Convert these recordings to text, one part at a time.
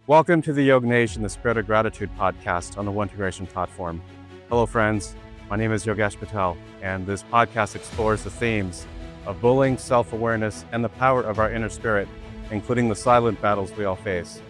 Welcome to the YoggNation, the Spirit of Gratitude podcast on the OneIntegration platform. Hello, friends. My name is Yogesh Patel, and this podcast explores the themes of bullying, self-awareness, and the power of our inner spirit, including the silent battles we all face.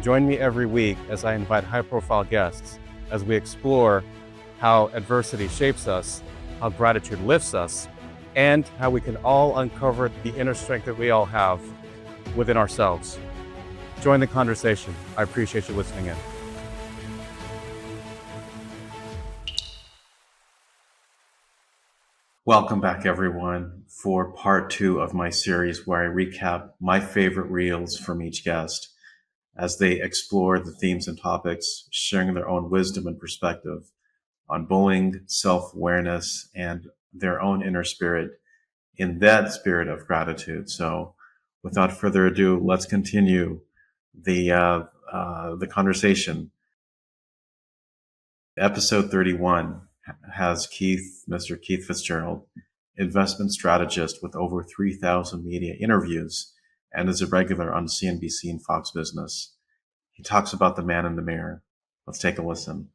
Join me every week as I invite high-profile guests as we explore how adversity shapes us, how gratitude lifts us, and how we can all uncover the inner strength that we all have within ourselves. Join the conversation. I appreciate you listening in. Welcome back, everyone, for part 2 of my series where I recap my favorite reels from each guest as they explore the themes and topics, sharing their own wisdom and perspective on bullying, self-awareness, and their own inner spirit in that spirit of gratitude. So without further ado, let's continue the conversation. Episode 31 has Mr. Keith Fitzgerald, investment strategist with over 3,000 media interviews and is a regular on CNBC and Fox Business. He talks about the man in the mirror. Let's take a listen.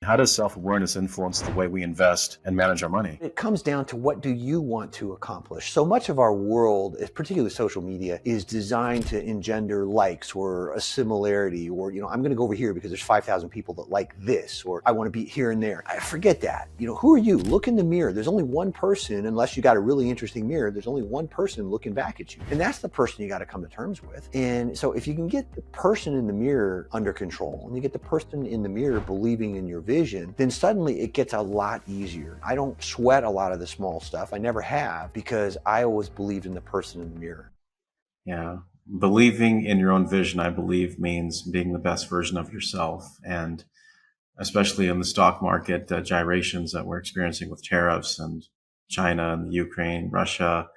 How does self-awareness influence the way we invest and manage our money? It comes down to what do you want to accomplish. So much of our world, particularly social media, is designed to engender likes or a similarity or, I'm going to go over here because there's 5,000 people that like this, or I want to be here and there. I forget that. Who are you? Look in the mirror. There's only one person, unless you got a really interesting mirror, there's only one person looking back at you. And that's the person you got to come to terms with. And so if you can get the person in the mirror under control and you get the person in the mirror believing in your vision, then suddenly it gets a lot easier. I don't sweat a lot of the small stuff. I never have, because I always believed in the person in the mirror. Yeah. Believing in your own vision, I believe, means being the best version of yourself. And especially in the stock market gyrations that we're experiencing with tariffs and China and Ukraine, Russia,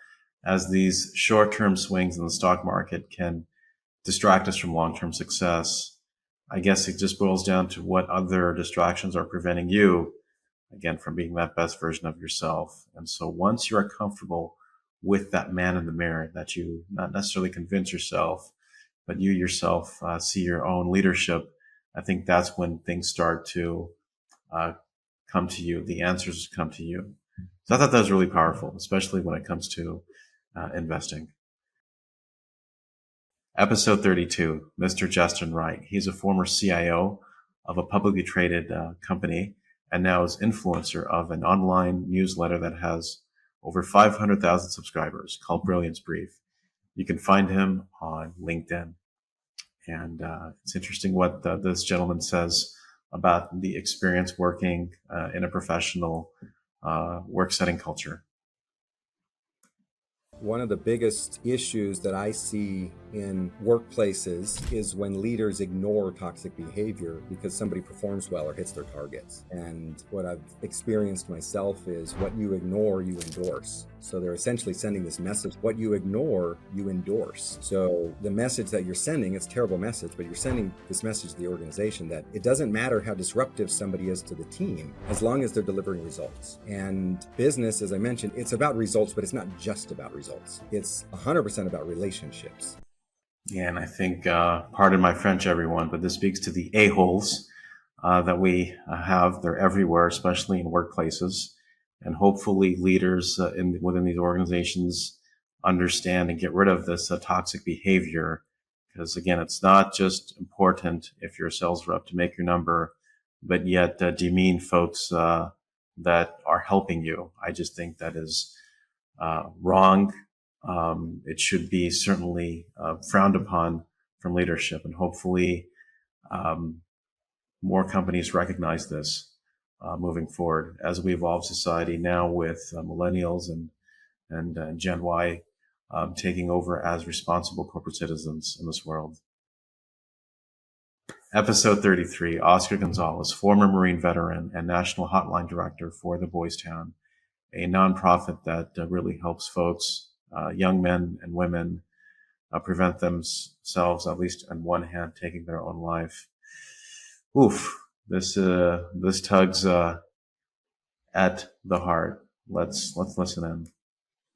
as these short-term swings in the stock market can distract us from long-term success. I guess it just boils down to what other distractions are preventing you, again, from being that best version of yourself. And so once you are comfortable with that man in the mirror, that you not necessarily convince yourself, but you yourself see your own leadership, I think that's when things start to come to you. The answers come to you. So I thought that was really powerful, especially when it comes to investing. Episode 32, Mr. Justin Wright. He's a former CIO of a publicly traded company and now is influencer of an online newsletter that has over 500,000 subscribers called Brilliance Brief. You can find him on LinkedIn. And it's interesting what this gentleman says about the experience working in a professional work setting culture. One of the biggest issues that I see in workplaces is when leaders ignore toxic behavior because somebody performs well or hits their targets. And what I've experienced myself is what you ignore, you endorse. So they're essentially sending this message, what you ignore, you endorse. So the message that you're sending, it's a terrible message, but you're sending this message to the organization that it doesn't matter how disruptive somebody is to the team, as long as they're delivering results. And business, as I mentioned, it's about results, but it's not just about results. It's 100% about relationships. Yeah, and I think, pardon my French, everyone, but this speaks to the a-holes that we have. They're everywhere, especially in workplaces. And hopefully leaders within these organizations understand and get rid of this toxic behavior. Because again, it's not just important if you're a sales rep to make your number, but yet demean folks that are helping you. I just think that is wrong. It should be certainly frowned upon from leadership, and hopefully more companies recognize this moving forward as we evolve society now with millennials and Gen Y taking over as responsible corporate citizens in this world. Episode 33, Oscar Gonzalez, former Marine veteran and national hotline director for the Boys Town, a nonprofit that really helps folks, young men and women, prevent themselves, at least on one hand, taking their own life. Oof, this tugs at the heart. Let's listen in.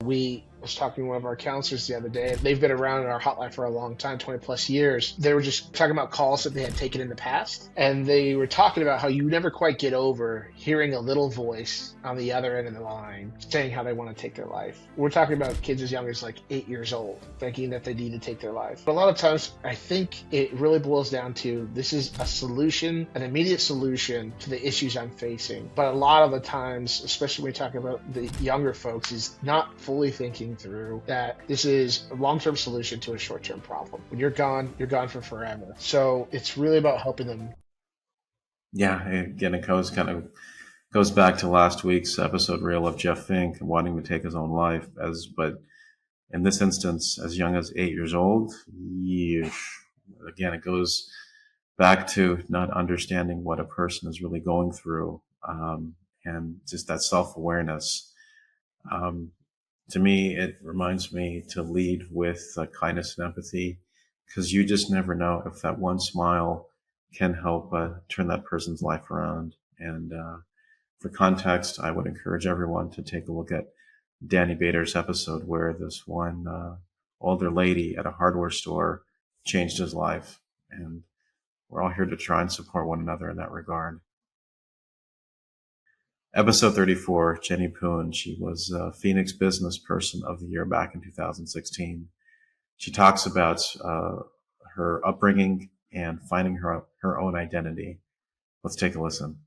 We I was talking to one of our counselors the other day. They've been around in our hotline for a long time, 20 plus years. They were just talking about calls that they had taken in the past. And they were talking about how you never quite get over hearing a little voice on the other end of the line saying how they want to take their life. We're talking about kids as young as like 8 years old, thinking that they need to take their life. But a lot of times, I think it really boils down to this is a solution, an immediate solution to the issues I'm facing. But a lot of the times, especially when we talk about the younger folks, is not fully thinking through that this is a long-term solution to a short-term problem. When you're gone for forever. So it's really about helping them. Yeah, again, it goes back to last week's episode reel of Jeff Fink wanting to take his own life, but in this instance, as young as 8 years old. Yeesh. Again, it goes back to not understanding what a person is really going through, and just that self-awareness. To me, it reminds me to lead with kindness and empathy, because you just never know if that one smile can help turn that person's life around. And for context, I would encourage everyone to take a look at Danny Bader's episode where this one older lady at a hardware store changed his life. And we're all here to try and support one another in that regard. Episode 34, Jenny Poon. She was Phoenix Business Person of the Year back in 2016. She talks about her upbringing and finding her own identity. Let's take a listen.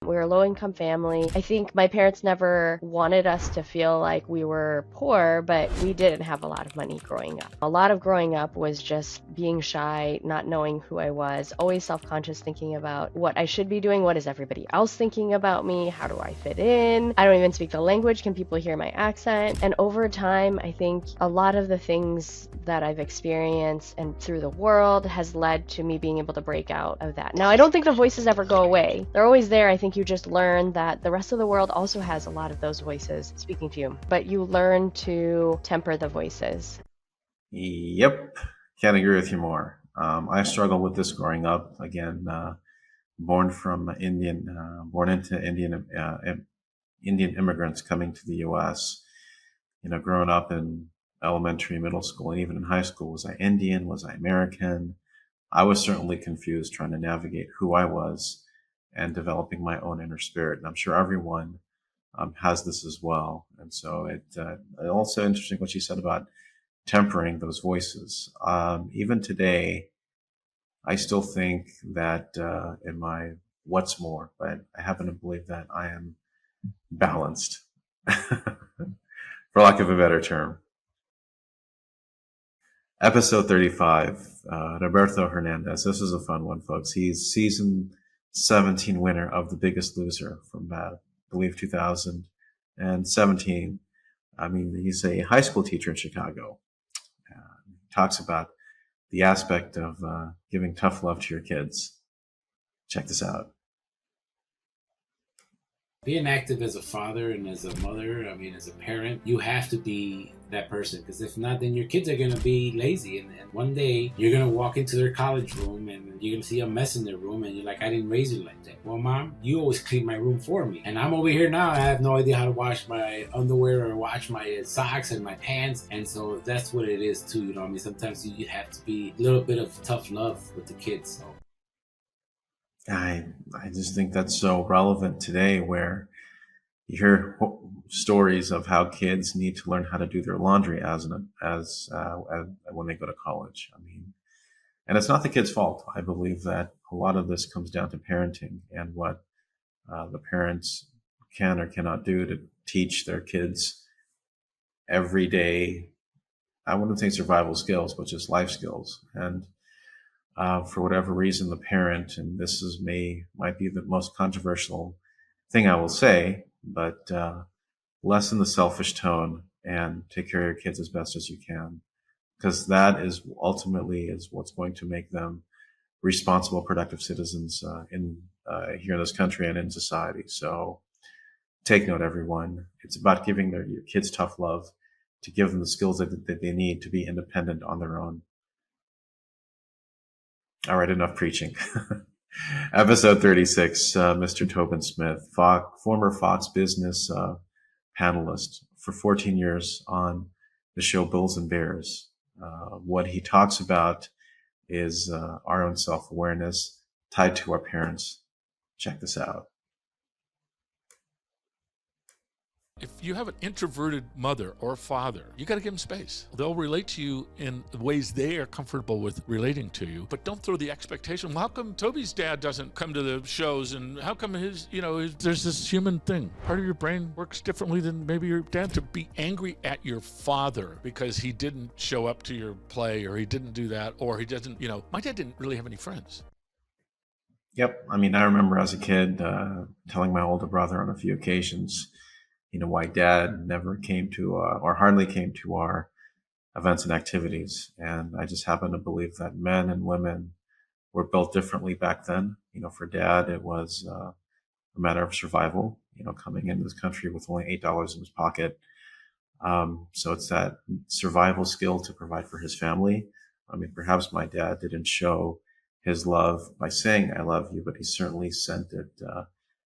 We're a low-income family. I think my parents never wanted us to feel like we were poor, but we didn't have a lot of money growing up. A lot of growing up was just being shy, not knowing who I was, always self-conscious, thinking about what I should be doing, what is everybody else thinking about me, how do I fit in? I don't even speak the language, can people hear my accent? And over time, I think a lot of the things that I've experienced and through the world has led to me being able to break out of that. Now, I don't think the voices ever go away. They're always there. I think you just learn that the rest of the world also has a lot of those voices speaking to you, but you learn to temper the voices. Yep, can't agree with you more. I struggled with this growing up. Again, born into Indian immigrants coming to the U.S. Growing up in elementary, middle school, and even in high school, was I Indian? Was I American? I was certainly confused trying to navigate who I was and developing my own inner spirit. And I'm sure everyone has this as well. And so it also interesting what she said about tempering those voices. Even today, I still think that in my what's more, but I happen to believe that I am balanced, for lack of a better term. Episode 35, Roberto Hernandez. This is a fun one, folks. He's season 17 winner of The Biggest Loser from, I believe, 2017. I mean, he's a high school teacher in Chicago. Talks about the aspect of giving tough love to your kids. Check this out. Being active as a father and as a mother, as a parent, you have to be that person, because if not, then your kids are going to be lazy, and one day you're going to walk into their college room and you're going to see a mess in their room and you're like, I didn't raise you like that. Well, Mom, you always clean my room for me, and I'm over here now, I have no idea how to wash my underwear or wash my socks and my pants. And so that's what it is too, sometimes you have to be a little bit of tough love with the kids. So I just think that's so relevant today, where you hear stories of how kids need to learn how to do their laundry as when they go to college. And it's not the kid's fault. I believe that a lot of this comes down to parenting and what the parents can or cannot do to teach their kids everyday, I wouldn't say survival skills, but just life skills. And for whatever reason, the parent, and this might be the most controversial thing I will say, but lessen the selfish tone and take care of your kids as best as you can, because that is ultimately what's going to make them responsible, productive citizens here in this country and in society. So take note, everyone. It's about giving your kids tough love, to give them the skills that they need to be independent on their own. All right, enough preaching. Episode 36, Mr. Tobin Smith, former Fox Business panelist for 14 years on the show Bulls and Bears. What he talks about is our own self-awareness tied to our parents. Check this out. If you have an introverted mother or father, you got to give them space. They'll relate to you in ways they are comfortable with relating to you, but don't throw the expectation. Well, how come Toby's dad doesn't come to the shows? And how come there's this human thing. Part of your brain works differently than maybe your dad. To be angry at your father because he didn't show up to your play, or he didn't do that, or he doesn't, my dad didn't really have any friends. Yep. I mean, I remember as a kid telling my older brother on a few occasions, why dad never came to or hardly came to our events and activities. And I just happen to believe that men and women were built differently back then. For dad, it was a matter of survival, coming into this country with only $8 in his pocket. So it's that survival skill to provide for his family. I mean, perhaps my dad didn't show his love by saying I love you, but he certainly sent it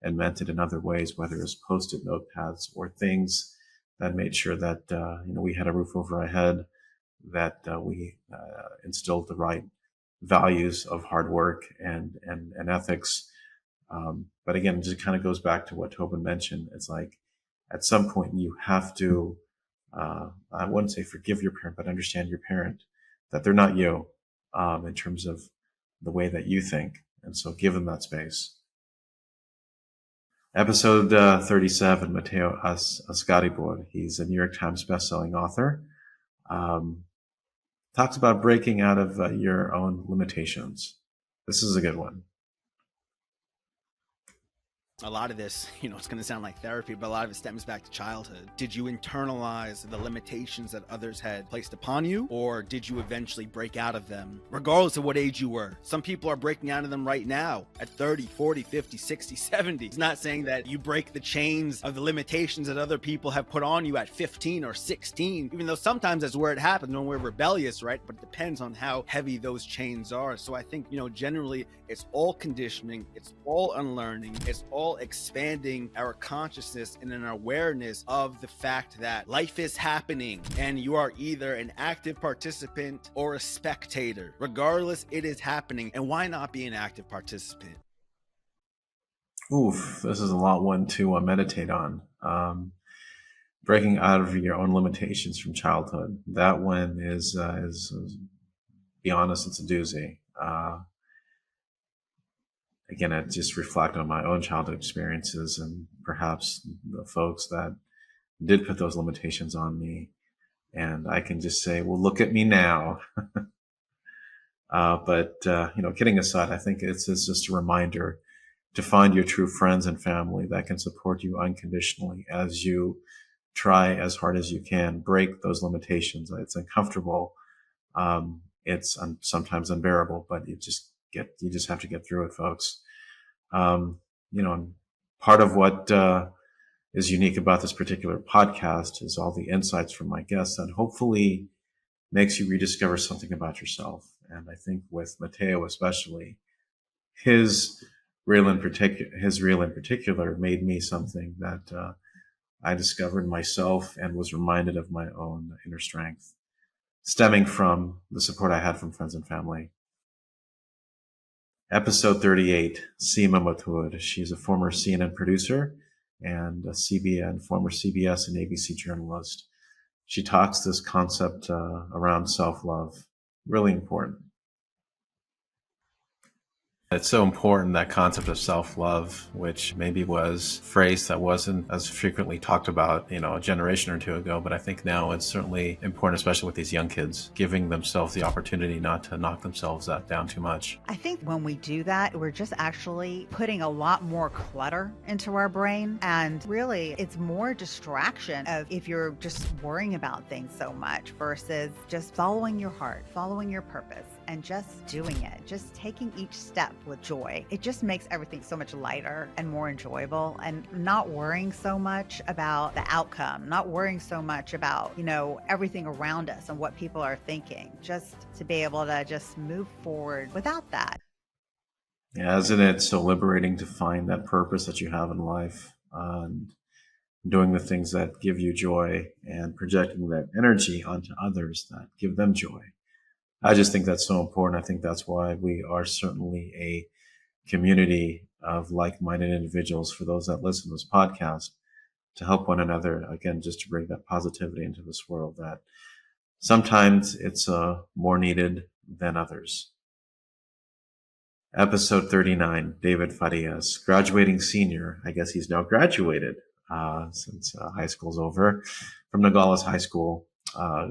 and meant it in other ways, whether it was Post-it notepads or things that made sure that we had a roof over our head, that we instilled the right values of hard work and ethics. But again, it just kind of goes back to what Tobin mentioned. It's like at some point you have to, I wouldn't say forgive your parent, but understand your parent, that they're not you in terms of the way that you think. And so give them that space. Episode 37, Matteo Ascaribor. He's a New York Times bestselling author. Talks about breaking out of your own limitations. This is a good one. A lot of this, it's going to sound like therapy, but a lot of it stems back to childhood. Did you internalize the limitations that others had placed upon you, or did you eventually break out of them, regardless of what age you were? Some people are breaking out of them right now at 30, 40, 50, 60, 70. It's not saying that you break the chains of the limitations that other people have put on you at 15 or 16, even though sometimes that's where it happens when we're rebellious, right? But it depends on how heavy those chains are. So I think, generally it's all conditioning, it's all unlearning, it's all expanding our consciousness and an awareness of the fact that life is happening and you are either an active participant or a spectator. Regardless, it is happening. And why not be an active participant? Oof, this is a lot one to meditate on. Breaking out of your own limitations from childhood. That one is be honest, it's a doozy. Again, I just reflect on my own childhood experiences and perhaps the folks that did put those limitations on me. And I can just say, well, look at me now. But kidding aside, I think it's just a reminder to find your true friends and family that can support you unconditionally as you try as hard as you can, break those limitations. It's uncomfortable. It's sometimes unbearable, but you just have to get through it, folks. Part of what is unique about this particular podcast is all the insights from my guests that hopefully makes you rediscover something about yourself. And I think with Matteo especially, his reel in particular made me something that I discovered myself and was reminded of my own inner strength, stemming from the support I had from friends and family. Episode 38, Seema Mathur. She's a former CNN producer and a former CBS and ABC journalist. She talks this concept around self-love. Really important. It's so important, that concept of self-love, which maybe was a phrase that wasn't as frequently talked about, a generation or two ago. But I think now it's certainly important, especially with these young kids, giving themselves the opportunity not to knock themselves down too much. I think when we do that, we're just actually putting a lot more clutter into our brain. And really, it's more distraction of if you're just worrying about things so much versus just following your heart, following your purpose, and just doing it, just taking each step with joy. It just makes everything so much lighter and more enjoyable, and not worrying so much about the outcome, not worrying so much about, everything around us and what people are thinking, just to be able to just move forward without that. Yeah, isn't it so liberating to find that purpose that you have in life? And doing the things that give you joy and projecting that energy onto others that give them joy. I just think that's so important. I think that's why we are certainly a community of like-minded individuals for those that listen to this podcast, to help one another, again, just to bring that positivity into this world that sometimes it's more needed than others. Episode 39, David Farias, graduating senior. I guess he's now graduated since high school's over, from Nogales High School,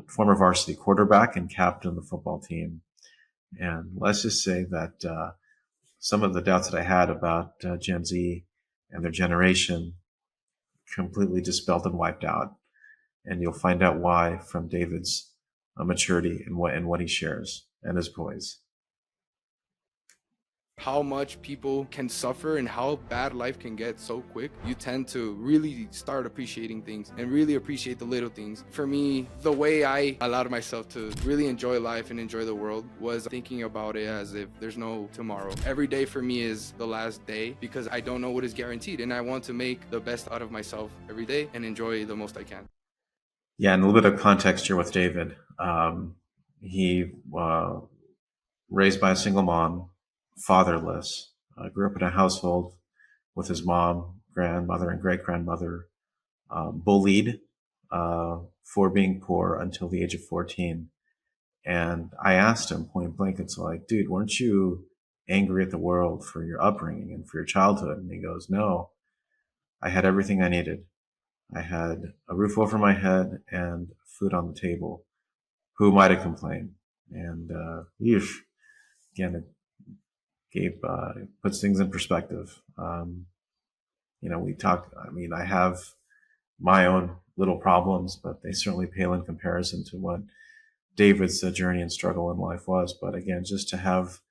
former varsity quarterback and captain of the football team. And let's just say that some of the doubts that I had about Gen Z and their generation completely dispelled and wiped out. And you'll find out why from David's maturity and what he shares and his poise. How much people can suffer and how bad life can get so quick, you tend to really start appreciating things and really appreciate the little things. For me, the way I allowed myself to really enjoy life and enjoy the world was thinking about it as if there's no tomorrow. Every day for me is the last day because I don't know what is guaranteed, and I want to make the best out of myself every day and enjoy the most I can. Yeah, and a little bit of context here with David. He raised by a single mom, fatherless, grew up in a household with his mom, grandmother, and great-grandmother, bullied for being poor until the age of 14. And I asked him point blank, it's like, dude, weren't you angry at the world for your upbringing and for your childhood? And he goes, no, I had everything I needed. I had a roof over my head and food on the table. Who am I to complain? And again, it puts things in perspective. We talk, I have my own little problems, but they certainly pale in comparison to what David's journey and struggle in life was. But again, just to have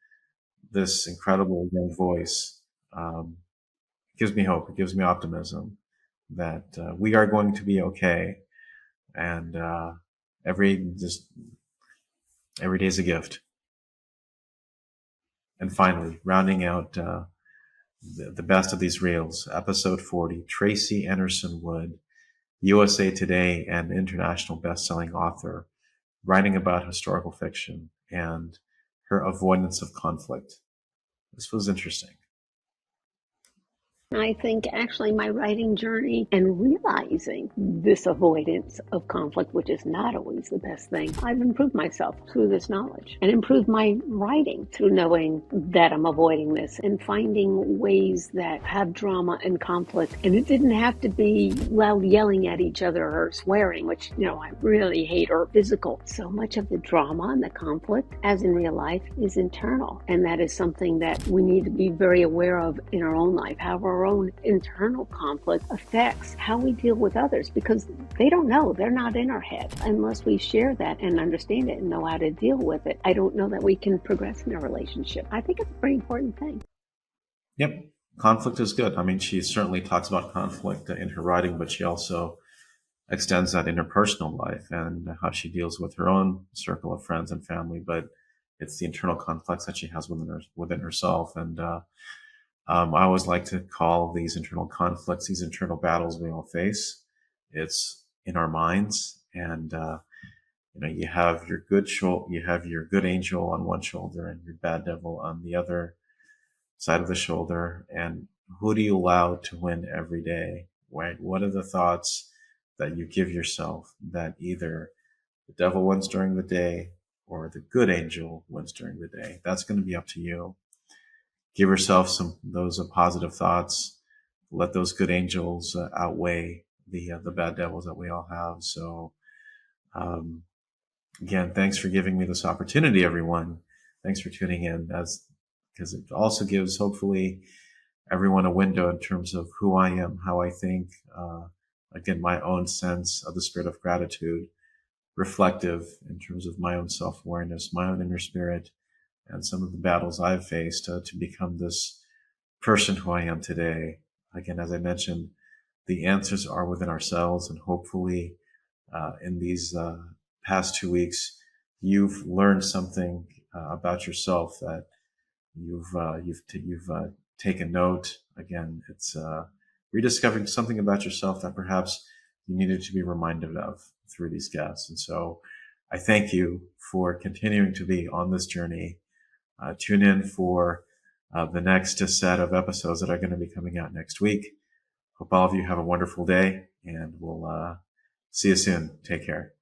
this incredible young voice gives me hope. It gives me optimism that we are going to be okay. And every day is a gift. And finally, rounding out the best of these reels, episode 40, Tracy Anderson Wood, USA Today and international best-selling author, writing about historical fiction and her avoidance of conflict. This was interesting. I think actually my writing journey and realizing this avoidance of conflict, which is not always the best thing, I've improved myself through this knowledge and improved my writing through knowing that I'm avoiding this and finding ways that have drama and conflict. And it didn't have to be loud yelling at each other or swearing, which, I really hate, or physical. So much of the drama and the conflict, as in real life, is internal. And that is something that we need to be very aware of in our own life, how our own internal conflict affects how we deal with others, because they don't know, they're not in our head. Unless we share that and understand it and know how to deal with it, I don't know that we can progress in a relationship. I think it's a very important thing. Yep. Conflict is good. She certainly talks about conflict in her writing, but she also extends that in her personal life and how she deals with her own circle of friends and family. But it's the internal conflicts that she has within herself. And I always like to call these internal conflicts, these internal battles we all face. It's in our minds, and you have your good angel on one shoulder and your bad devil on the other side of the shoulder. And who do you allow to win every day? Right? What are the thoughts that you give yourself that either the devil wins during the day or the good angel wins during the day? That's going to be up to you. Give yourself those positive thoughts. Let those good angels outweigh the bad devils that we all have. So, again, thanks for giving me this opportunity, everyone. Thanks for tuning in, because it also gives, hopefully, everyone a window in terms of who I am, how I think. Again, my own sense of the spirit of gratitude, reflective in terms of my own self-awareness, my own inner spirit, and some of the battles I've faced to become this person who I am today. Again, as I mentioned, the answers are within ourselves, and hopefully in these past 2 weeks, you've learned something about yourself that you've taken note. Again, it's rediscovering something about yourself that perhaps you needed to be reminded of through these guests. And so I thank you for continuing to be on this journey. Tune in for the next set of episodes that are going to be coming out next week. Hope all of you have a wonderful day, and we'll see you soon. Take care.